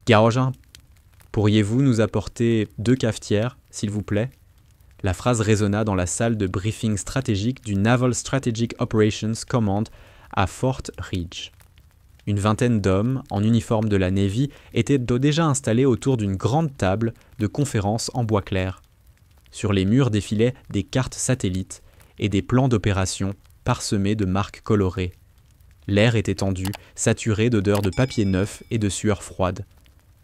Garogin, pourriez-vous nous apporter 2 cafetières, s'il vous plaît ? La phrase résonna dans la salle de briefing stratégique du Naval Strategic Operations Command à Fort Ridge. Une vingtaine d'hommes, en uniforme de la Navy, étaient déjà installés autour d'une grande table de conférence en bois clair. Sur les murs défilaient des cartes satellites et des plans d'opération parsemés de marques colorées. L'air était tendu, saturé d'odeurs de papier neuf et de sueur froide.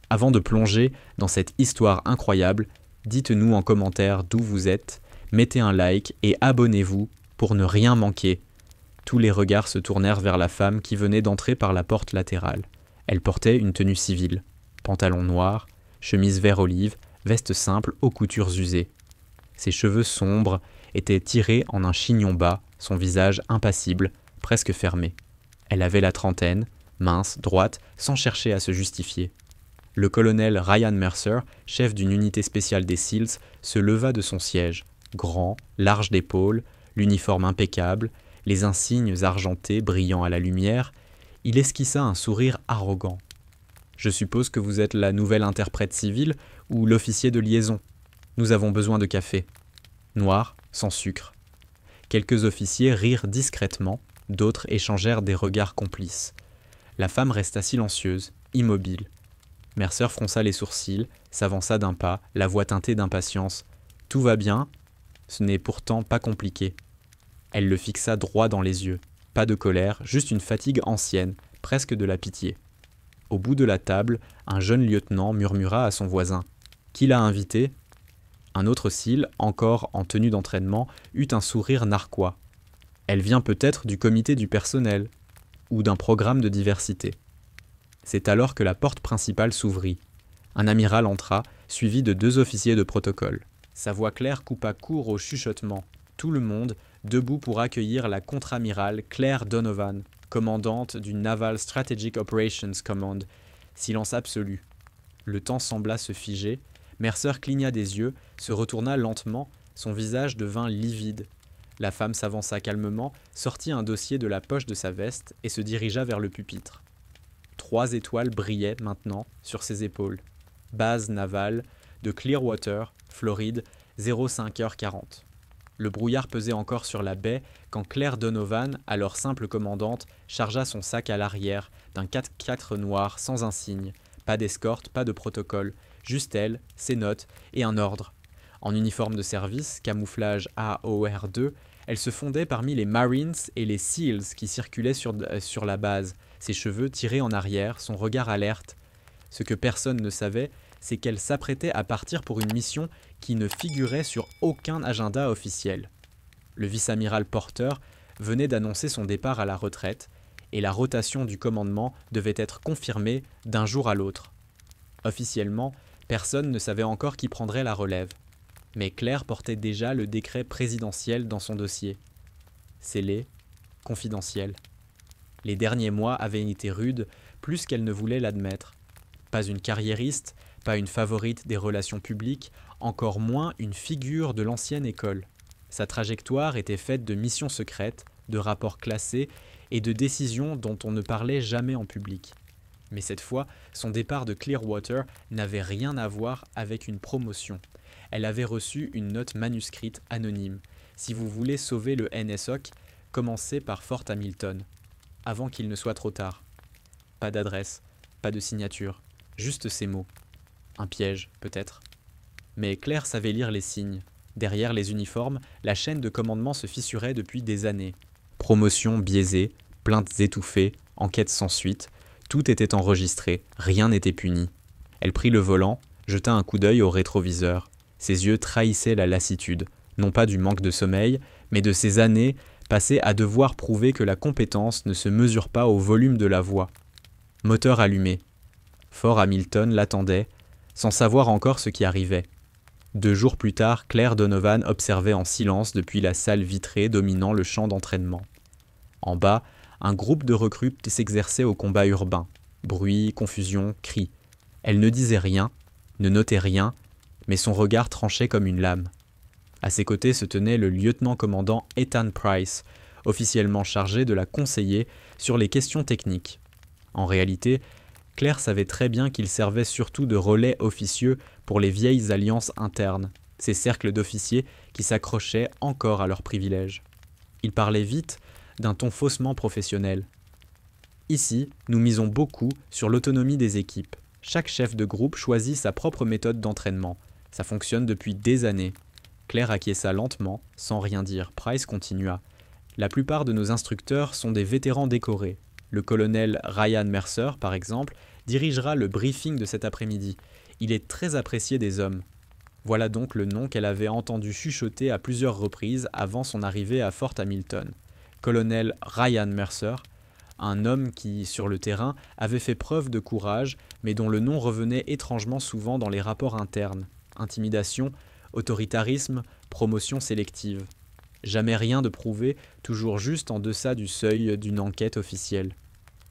Avant de plonger dans cette histoire incroyable, dites-nous en commentaire d'où vous êtes, mettez un like et abonnez-vous pour ne rien manquer. Tous les regards se tournèrent vers la femme qui venait d'entrer par la porte latérale. Elle portait une tenue civile, pantalon noir, chemise vert olive, veste simple aux coutures usées. Ses cheveux sombres étaient tirés en un chignon bas, son visage impassible, presque fermé. Elle avait la trentaine, mince, droite, sans chercher à se justifier. Le colonel Ryan Mercer, chef d'une unité spéciale des SEALs, se leva de son siège, grand, large d'épaules, l'uniforme impeccable, les insignes argentés brillant à la lumière. Il esquissa un sourire arrogant. « Je suppose que vous êtes la nouvelle interprète civile ou l'officier de liaison. Nous avons besoin de café. Noir, sans sucre. » Quelques officiers rirent discrètement, d'autres échangèrent des regards complices. La femme resta silencieuse, immobile. Mercer fronça les sourcils, s'avança d'un pas, la voix teintée d'impatience. « Tout va bien ? Ce n'est pourtant pas compliqué. » Elle le fixa droit dans les yeux. Pas de colère, juste une fatigue ancienne, presque de la pitié. Au bout de la table, un jeune lieutenant murmura à son voisin. « Qui l'a invité ?» Un autre SEAL, encore en tenue d'entraînement, eut un sourire narquois. « Elle vient peut-être du comité du personnel, ou d'un programme de diversité. » C'est alors que la porte principale s'ouvrit. Un amiral entra, suivi de 2 officiers de protocole. Sa voix claire coupa court au chuchotement. Tout le monde, debout pour accueillir la contre-amirale Claire Donovan, commandante du Naval Strategic Operations Command. Silence absolu. Le temps sembla se figer. Mercer cligna des yeux, se retourna lentement, son visage devint livide. La femme s'avança calmement, sortit un dossier de la poche de sa veste et se dirigea vers le pupitre. 3 étoiles brillaient maintenant sur ses épaules. Base navale de Clearwater, Floride, 05h40. Le brouillard pesait encore sur la baie quand Claire Donovan, alors simple commandante, chargea son sac à l'arrière d'un 4x4 noir sans insigne. Pas d'escorte, pas de protocole, juste elle, ses notes et un ordre. En uniforme de service, camouflage AOR2, elle se fondait parmi les Marines et les SEALs qui circulaient sur la base, ses cheveux tirés en arrière, son regard alerte. Ce que personne ne savait, c'est qu'elle s'apprêtait à partir pour une mission qui ne figurait sur aucun agenda officiel. Le vice-amiral Porter venait d'annoncer son départ à la retraite, et la rotation du commandement devait être confirmée d'un jour à l'autre. Officiellement, personne ne savait encore qui prendrait la relève. Mais Claire portait déjà le décret présidentiel dans son dossier. Scellé, confidentiel. Les derniers mois avaient été rudes, plus qu'elle ne voulait l'admettre. Pas une carriériste, pas une favorite des relations publiques, encore moins une figure de l'ancienne école. Sa trajectoire était faite de missions secrètes, de rapports classés et de décisions dont on ne parlait jamais en public. Mais cette fois, son départ de Clearwater n'avait rien à voir avec une promotion. Elle avait reçu une note manuscrite anonyme. Si vous voulez sauver le NSOC, commencez par Fort Hamilton, avant qu'il ne soit trop tard. Pas d'adresse, pas de signature, juste ces mots. Un piège, peut-être. Mais Claire savait lire les signes. Derrière les uniformes, la chaîne de commandement se fissurait depuis des années. Promotion biaisée, plaintes étouffées, enquêtes sans suite, tout était enregistré, rien n'était puni. Elle prit le volant, jeta un coup d'œil au rétroviseur. Ses yeux trahissaient la lassitude, non pas du manque de sommeil, mais de ces années passées à devoir prouver que la compétence ne se mesure pas au volume de la voix. Moteur allumé. Fort Hamilton l'attendait, sans savoir encore ce qui arrivait. 2 jours plus tard, Claire Donovan observait en silence depuis la salle vitrée dominant le champ d'entraînement. En bas, un groupe de recrues s'exerçait au combat urbain. Bruit, confusion, cris. Elle ne disait rien, ne notait rien, mais son regard tranchait comme une lame. À ses côtés se tenait le lieutenant-commandant Ethan Price, officiellement chargé de la conseiller sur les questions techniques. En réalité, Claire savait très bien qu'il servait surtout de relais officieux pour les vieilles alliances internes, ces cercles d'officiers qui s'accrochaient encore à leurs privilèges. Il parlait vite, d'un ton faussement professionnel. Ici, nous misons beaucoup sur l'autonomie des équipes. Chaque chef de groupe choisit sa propre méthode d'entraînement. Ça fonctionne depuis des années. Claire acquiesça lentement, sans rien dire. Price continua. La plupart de nos instructeurs sont des vétérans décorés. Le colonel Ryan Mercer, par exemple, dirigera le briefing de cet après-midi. Il est très apprécié des hommes. Voilà donc le nom qu'elle avait entendu chuchoter à plusieurs reprises avant son arrivée à Fort Hamilton. Colonel Ryan Mercer, un homme qui, sur le terrain, avait fait preuve de courage, mais dont le nom revenait étrangement souvent dans les rapports internes. Intimidation, autoritarisme, promotion sélective. Jamais rien de prouvé, toujours juste en deçà du seuil d'une enquête officielle.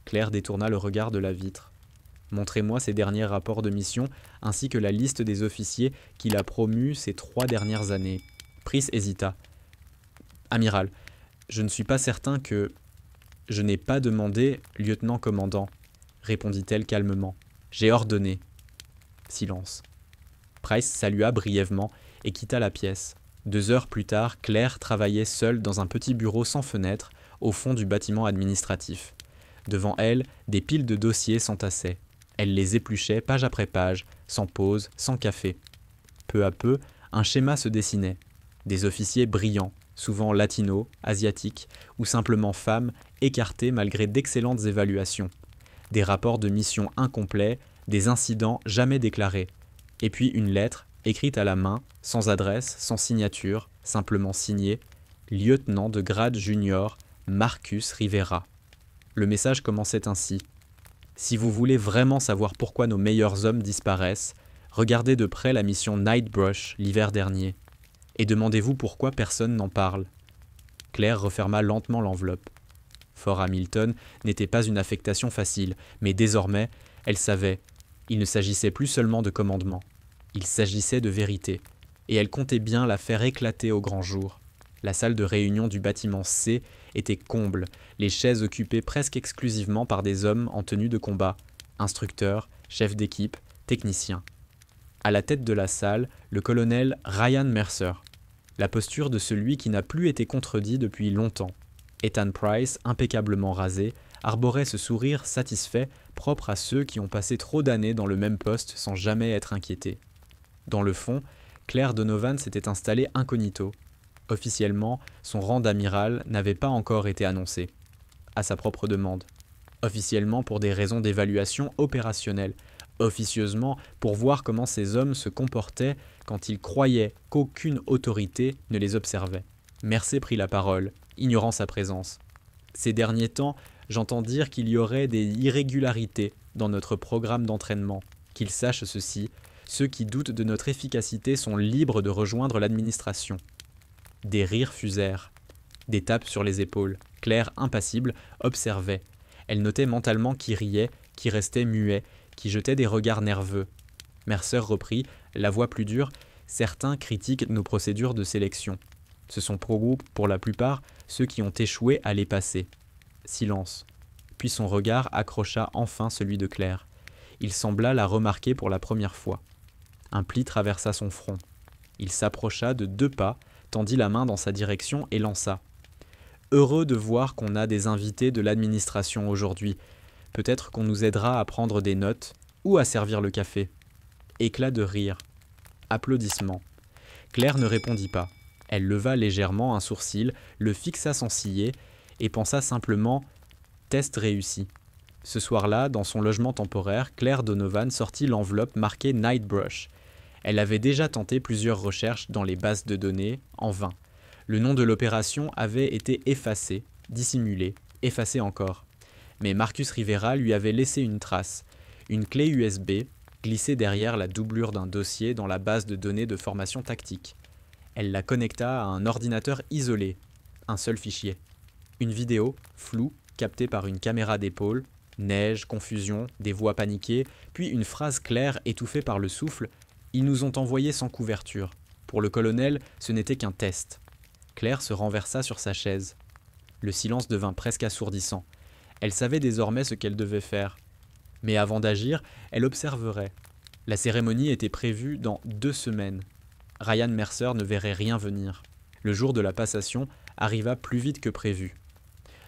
Claire détourna le regard de la vitre. « Montrez-moi ces derniers rapports de mission, ainsi que la liste des officiers qu'il a promus ces 3 dernières années. » Price hésita. « Amiral, je ne suis pas certain que... » « Je n'ai pas demandé, lieutenant-commandant, » répondit-elle calmement. « J'ai ordonné. » Silence. Price salua brièvement et quitta la pièce. 2 heures plus tard, Claire travaillait seule dans un petit bureau sans fenêtre, au fond du bâtiment administratif. Devant elle, des piles de dossiers s'entassaient. Elle les épluchait page après page, sans pause, sans café. Peu à peu, un schéma se dessinait. Des officiers brillants, souvent latinos, asiatiques, ou simplement femmes, écartés malgré d'excellentes évaluations. Des rapports de mission incomplets, des incidents jamais déclarés. Et puis une lettre, écrite à la main, sans adresse, sans signature, simplement signée « Lieutenant de grade junior, Marcus Rivera ». Le message commençait ainsi. « Si vous voulez vraiment savoir pourquoi nos meilleurs hommes disparaissent, regardez de près la mission Nightbrush l'hiver dernier. Et demandez-vous pourquoi personne n'en parle. » Claire referma lentement l'enveloppe. Fort Hamilton n'était pas une affectation facile, mais désormais, elle savait, il ne s'agissait plus seulement de commandement. Il s'agissait de vérité, et elle comptait bien la faire éclater au grand jour. La salle de réunion du bâtiment C était comble, les chaises occupées presque exclusivement par des hommes en tenue de combat, instructeurs, chefs d'équipe, techniciens. À la tête de la salle, le colonel Ryan Mercer, la posture de celui qui n'a plus été contredit depuis longtemps. Ethan Price, impeccablement rasé, arborait ce sourire satisfait propre à ceux qui ont passé trop d'années dans le même poste sans jamais être inquiétés. Dans le fond, Claire Donovan s'était installée incognito. Officiellement, son rang d'amiral n'avait pas encore été annoncé, à sa propre demande. Officiellement pour des raisons d'évaluation opérationnelle, officieusement pour voir comment ces hommes se comportaient quand ils croyaient qu'aucune autorité ne les observait. Mercer prit la parole, ignorant sa présence. Ces derniers temps, j'entends dire qu'il y aurait des irrégularités dans notre programme d'entraînement. Qu'ils sachent ceci, ceux qui doutent de notre efficacité sont libres de rejoindre l'administration. Des rires fusèrent, des tapes sur les épaules. Claire, impassible, observait. Elle notait mentalement qui riait, qui restait muet, qui jetait des regards nerveux. Mercer reprit, la voix plus dure, « Certains critiquent nos procédures de sélection. Ce sont pour la plupart, ceux qui ont échoué à les passer. » Silence. Puis son regard accrocha enfin celui de Claire. Il sembla la remarquer pour la première fois. Un pli traversa son front. Il s'approcha de 2 pas, tendit la main dans sa direction et lança. « Heureux de voir qu'on a des invités de l'administration aujourd'hui. Peut-être qu'on nous aidera à prendre des notes ou à servir le café. » Éclat de rire. Applaudissements. Claire ne répondit pas. Elle leva légèrement un sourcil, le fixa sans ciller et pensa simplement « test réussi ». Ce soir-là, dans son logement temporaire, Claire Donovan sortit l'enveloppe marquée Nightbrush. Elle avait déjà tenté plusieurs recherches dans les bases de données, en vain. Le nom de l'opération avait été effacé, dissimulé, effacé encore. Mais Marcus Rivera lui avait laissé une trace, une clé USB glissée derrière la doublure d'un dossier dans la base de données de formation tactique. Elle la connecta à un ordinateur isolé, un seul fichier. Une vidéo, floue, captée par une caméra d'épaule, neige, confusion, des voix paniquées, puis une phrase claire étouffée par le souffle. Ils nous ont envoyés sans couverture. Pour le colonel, ce n'était qu'un test. Claire se renversa sur sa chaise. Le silence devint presque assourdissant. Elle savait désormais ce qu'elle devait faire. Mais avant d'agir, elle observerait. La cérémonie était prévue dans 2 semaines. Ryan Mercer ne verrait rien venir. Le jour de la passation arriva plus vite que prévu.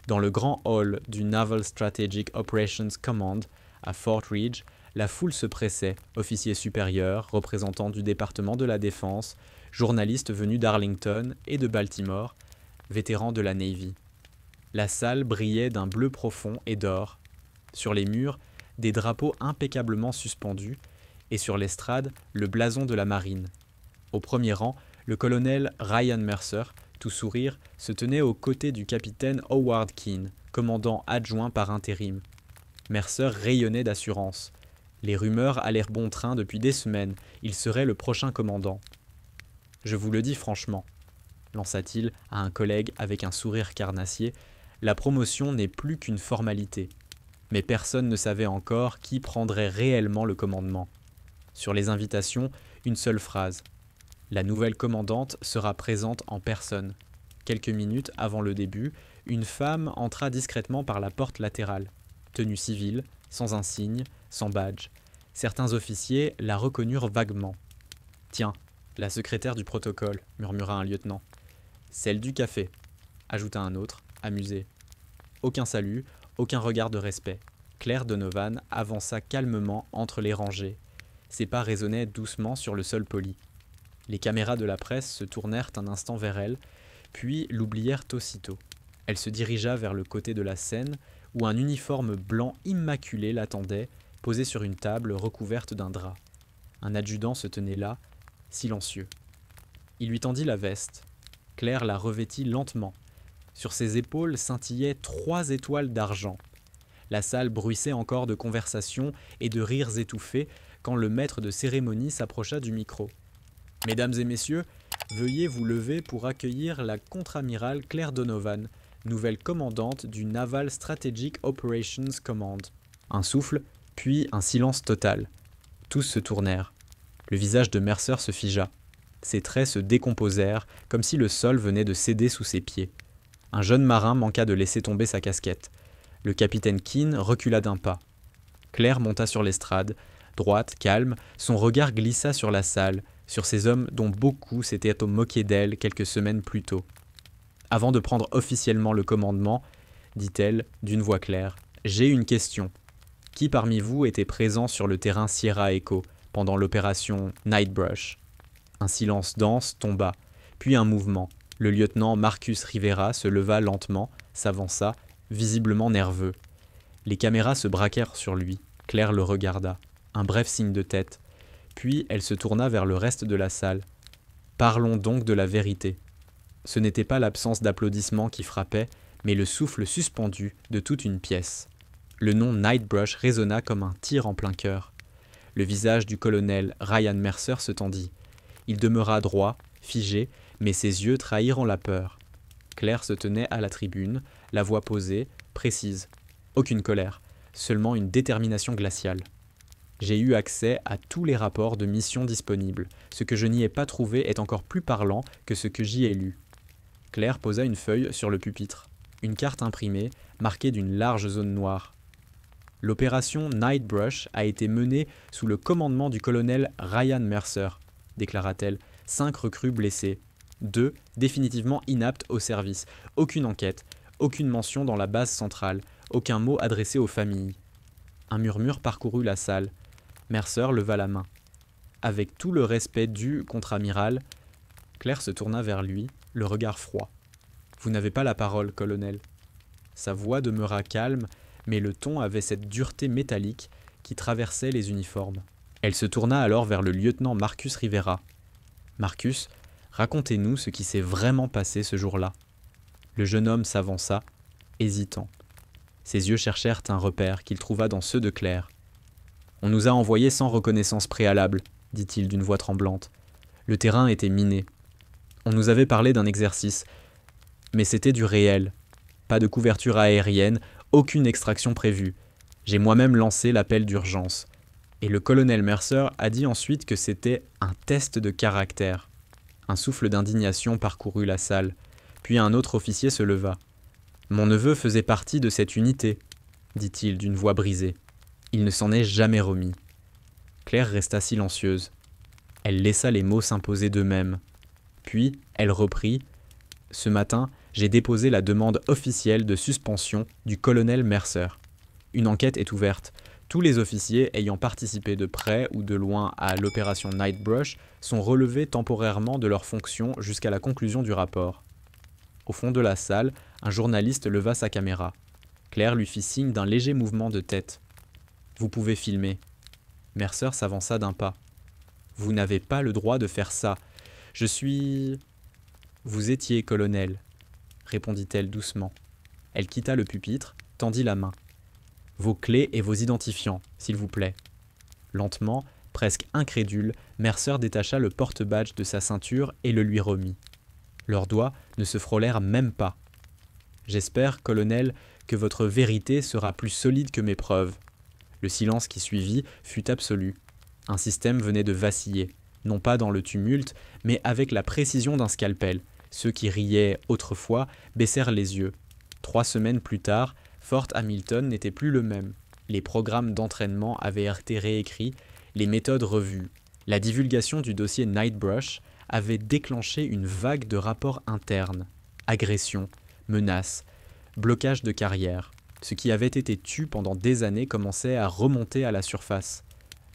Dans le grand hall du Naval Strategic Operations Command à Fort Ridge, la foule se pressait, officiers supérieurs, représentants du département de la Défense, journalistes venus d'Arlington et de Baltimore, vétérans de la Navy. La salle brillait d'un bleu profond et d'or. Sur les murs, des drapeaux impeccablement suspendus, et sur l'estrade, le blason de la marine. Au premier rang, le colonel Ryan Mercer, tout sourire, se tenait aux côtés du capitaine Howard Keane, commandant adjoint par intérim. Mercer rayonnait d'assurance. Les rumeurs allèrent bon train depuis des semaines, il serait le prochain commandant. « Je vous le dis franchement », lança-t-il à un collègue avec un sourire carnassier, « la promotion n'est plus qu'une formalité. » Mais personne ne savait encore qui prendrait réellement le commandement. Sur les invitations, une seule phrase. La nouvelle commandante sera présente en personne. Quelques minutes avant le début, une femme entra discrètement par la porte latérale. Tenue civile, sans insigne, sans badge. Certains officiers la reconnurent vaguement. « Tiens, la secrétaire du protocole », murmura un lieutenant. « Celle du café », ajouta un autre, amusé. Aucun salut, aucun regard de respect. Claire Donovan avança calmement entre les rangées. Ses pas résonnaient doucement sur le sol poli. Les caméras de la presse se tournèrent un instant vers elle, puis l'oublièrent aussitôt. Elle se dirigea vers le côté de la scène, où un uniforme blanc immaculé l'attendait, posé sur une table recouverte d'un drap. Un adjudant se tenait là, silencieux. Il lui tendit la veste. Claire la revêtit lentement. Sur ses épaules scintillaient 3 étoiles d'argent. La salle bruissait encore de conversations et de rires étouffés quand le maître de cérémonie s'approcha du micro. « Mesdames et messieurs, veuillez vous lever pour accueillir la contre-amirale Claire Donovan, nouvelle commandante du Naval Strategic Operations Command. » Un souffle, puis un silence total. Tous se tournèrent. Le visage de Mercer se figea. Ses traits se décomposèrent, comme si le sol venait de céder sous ses pieds. Un jeune marin manqua de laisser tomber sa casquette. Le capitaine Keane recula d'un pas. Claire monta sur l'estrade. Droite, calme, son regard glissa sur la salle, sur ces hommes dont beaucoup s'étaient moqués d'elle quelques semaines plus tôt. « Avant de prendre officiellement le commandement, dit-elle d'une voix claire, « j'ai une question. Qui parmi vous était présent sur le terrain Sierra Echo pendant l'opération Nightbrush ?» Un silence dense tomba, puis un mouvement. Le lieutenant Marcus Rivera se leva lentement, s'avança, visiblement nerveux. Les caméras se braquèrent sur lui. Claire le regarda. Un bref signe de tête. Puis elle se tourna vers le reste de la salle. « Parlons donc de la vérité. » Ce n'était pas l'absence d'applaudissements qui frappait, mais le souffle suspendu de toute une pièce. Le nom Nightbrush résonna comme un tir en plein cœur. Le visage du colonel Ryan Mercer se tendit. Il demeura droit, figé, mais ses yeux trahirent la peur. Claire se tenait à la tribune, la voix posée, précise. Aucune colère, seulement une détermination glaciale. J'ai eu accès à tous les rapports de mission disponibles. Ce que je n'y ai pas trouvé est encore plus parlant que ce que j'y ai lu. Claire posa une feuille sur le pupitre. Une carte imprimée, marquée d'une large zone noire. L'opération Nightbrush a été menée sous le commandement du colonel Ryan Mercer, déclara-t-elle. 5 recrues blessées. 2 définitivement inaptes au service. Aucune enquête, aucune mention dans la base centrale, aucun mot adressé aux familles. Un murmure parcourut la salle. Mercer leva la main. Avec tout le respect dû, contre-amiral, Claire se tourna vers lui, le regard froid. « Vous n'avez pas la parole, colonel. » Sa voix demeura calme, mais le ton avait cette dureté métallique qui traversait les uniformes. Elle se tourna alors vers le lieutenant Marcus Rivera. « Marcus, racontez-nous ce qui s'est vraiment passé ce jour-là. » Le jeune homme s'avança, hésitant. Ses yeux cherchèrent un repère qu'il trouva dans ceux de Claire. « On nous a envoyés sans reconnaissance préalable, » dit-il d'une voix tremblante. Le terrain était miné. On nous avait parlé d'un exercice, mais c'était du réel. Pas de couverture aérienne, aucune extraction prévue. J'ai moi-même lancé l'appel d'urgence. Et le colonel Mercer a dit ensuite que c'était un test de caractère. Un souffle d'indignation parcourut la salle, puis un autre officier se leva. « Mon neveu faisait partie de cette unité, » dit-il d'une voix brisée. Il ne s'en est jamais remis. Claire resta silencieuse. Elle laissa les mots s'imposer d'eux-mêmes. Puis, elle reprit « Ce matin, j'ai déposé la demande officielle de suspension du colonel Mercer. Une enquête est ouverte. Tous les officiers ayant participé de près ou de loin à l'opération Nightbrush sont relevés temporairement de leurs fonctions jusqu'à la conclusion du rapport. » Au fond de la salle, un journaliste leva sa caméra. Claire lui fit signe d'un léger mouvement de tête. « Vous pouvez filmer. » Mercer s'avança d'un pas. « Vous n'avez pas le droit de faire ça. Je suis... » « Vous étiez colonel, » répondit-elle doucement. Elle quitta le pupitre, tendit la main. « Vos clés et vos identifiants, s'il vous plaît. » Lentement, presque incrédule, Mercer détacha le porte-badge de sa ceinture et le lui remit. Leurs doigts ne se frôlèrent même pas. « J'espère, colonel, que votre vérité sera plus solide que mes preuves. » Le silence qui suivit fut absolu. Un système venait de vaciller, non pas dans le tumulte, mais avec la précision d'un scalpel. Ceux qui riaient autrefois baissèrent les yeux. 3 semaines plus tard, Fort Hamilton n'était plus le même. Les programmes d'entraînement avaient été réécrits, les méthodes revues. La divulgation du dossier Nightbrush avait déclenché une vague de rapports internes. Agressions, menaces, blocage de carrière. Ce qui avait été tu pendant des années commençait à remonter à la surface.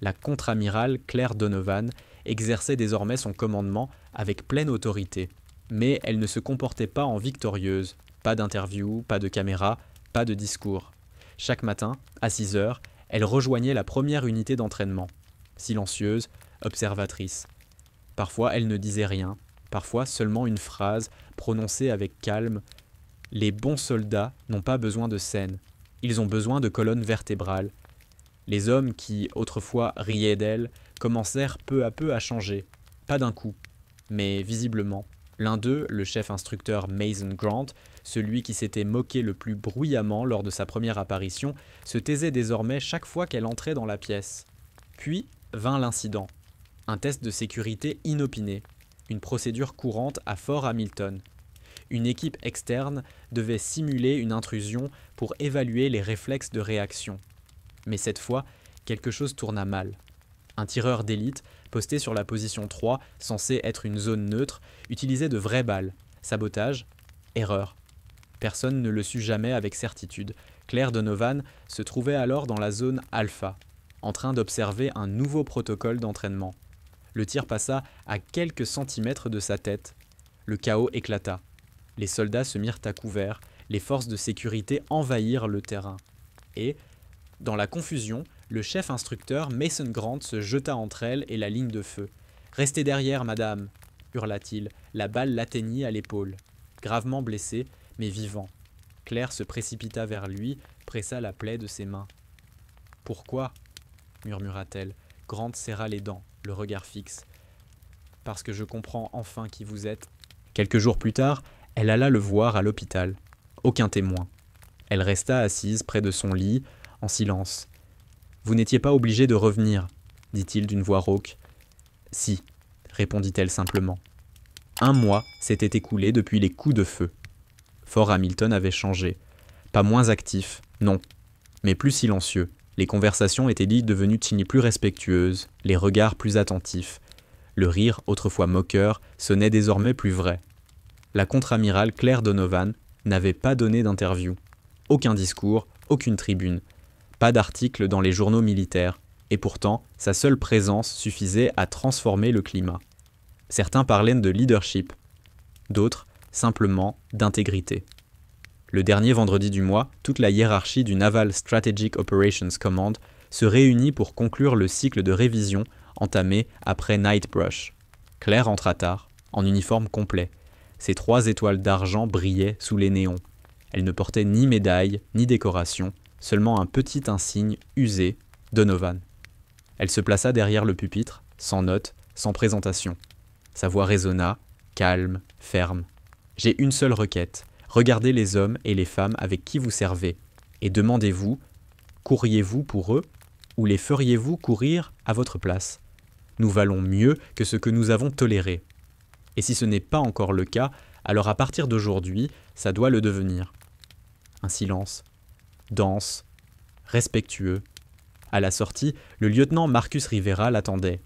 La contre-amirale Claire Donovan exerçait désormais son commandement avec pleine autorité. Mais elle ne se comportait pas en victorieuse. Pas d'interview, pas de caméra, pas de discours. Chaque matin, à 6 heures, elle rejoignait la première unité d'entraînement. Silencieuse, observatrice. Parfois, elle ne disait rien. Parfois, seulement une phrase, prononcée avec calme. « Les bons soldats n'ont pas besoin de scènes. Ils ont besoin de colonnes vertébrales. » Les hommes qui, autrefois, riaient d'elle, commencèrent peu à peu à changer. Pas d'un coup, mais visiblement. L'un d'eux, le chef instructeur Mason Grant, celui qui s'était moqué le plus bruyamment lors de sa première apparition, se taisait désormais chaque fois qu'elle entrait dans la pièce. Puis vint l'incident. Un test de sécurité inopiné, une procédure courante à Fort Hamilton. Une équipe externe devait simuler une intrusion pour évaluer les réflexes de réaction. Mais cette fois, quelque chose tourna mal. Un tireur d'élite, posté sur la position 3, censée être une zone neutre, utilisait de vraies balles. Sabotage, erreur. Personne ne le sut jamais avec certitude. Claire Donovan se trouvait alors dans la zone alpha, en train d'observer un nouveau protocole d'entraînement. Le tir passa à quelques centimètres de sa tête. Le chaos éclata. Les soldats se mirent à couvert, les forces de sécurité envahirent le terrain. Et, dans la confusion, le chef instructeur Mason Grant se jeta entre elle et la ligne de feu. « Restez derrière, madame !» hurla-t-il. La balle l'atteignit à l'épaule. Gravement blessé, mais vivant. Claire se précipita vers lui, pressa la plaie de ses mains. « Pourquoi ?» murmura-t-elle. Grant serra les dents, le regard fixe. « Parce que je comprends enfin qui vous êtes. » Quelques jours plus tard, elle alla le voir à l'hôpital. Aucun témoin. Elle resta assise près de son lit, en silence. « Vous n'étiez pas obligé de revenir, » dit-il d'une voix rauque. « Si, » répondit-elle simplement. 1 mois s'était écoulé depuis les coups de feu. Fort Hamilton avait changé. Pas moins actif, non, mais plus silencieux. Les conversations étaient dites devenues plus respectueuses, les regards plus attentifs. Le rire, autrefois moqueur, sonnait désormais plus vrai. La contre-amirale Claire Donovan n'avait pas donné d'interview. Aucun discours, aucune tribune. Pas d'article dans les journaux militaires. Et pourtant, sa seule présence suffisait à transformer le climat. Certains parlaient de leadership, d'autres, simplement, d'intégrité. Le dernier vendredi du mois, toute la hiérarchie du Naval Strategic Operations Command se réunit pour conclure le cycle de révision entamé après Nightbrush. Claire entra tard, en uniforme complet. Ses 3 étoiles d'argent brillaient sous les néons. Elle ne portait ni médaille, ni décoration, seulement un petit insigne usé, Donovan. Elle se plaça derrière le pupitre, sans note, sans présentation. Sa voix résonna, calme, ferme. « J'ai une seule requête. Regardez les hommes et les femmes avec qui vous servez, et demandez-vous, courriez-vous pour eux, ou les feriez-vous courir à votre place? Nous valons mieux que ce que nous avons toléré. Et si ce n'est pas encore le cas, alors à partir d'aujourd'hui, ça doit le devenir. » Un silence, dense, respectueux, À la sortie, le lieutenant Marcus Rivera l'attendait.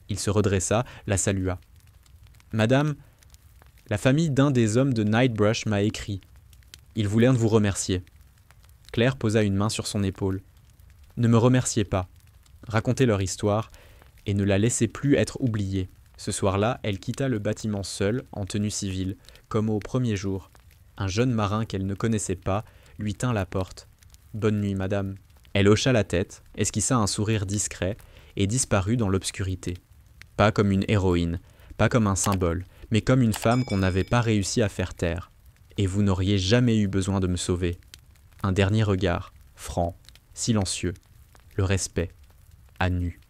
Il se redressa, la salua. « Madame, la famille d'un des hommes de Nightbrush m'a écrit. Ils voulaient vous remercier. » Claire posa une main sur son épaule. « Ne me remerciez pas. Racontez leur histoire et ne la laissez plus être oubliée. » Ce soir-là, elle quitta le bâtiment seule, en tenue civile, comme au premier jour. Un jeune marin qu'elle ne connaissait pas lui tint la porte. « Bonne nuit, madame. » Elle hocha la tête, esquissa un sourire discret et disparut dans l'obscurité. Pas comme une héroïne, pas comme un symbole, mais comme une femme qu'on n'avait pas réussi à faire taire. Et vous n'auriez jamais eu besoin de me sauver. Un dernier regard, franc, silencieux, le respect, à nu.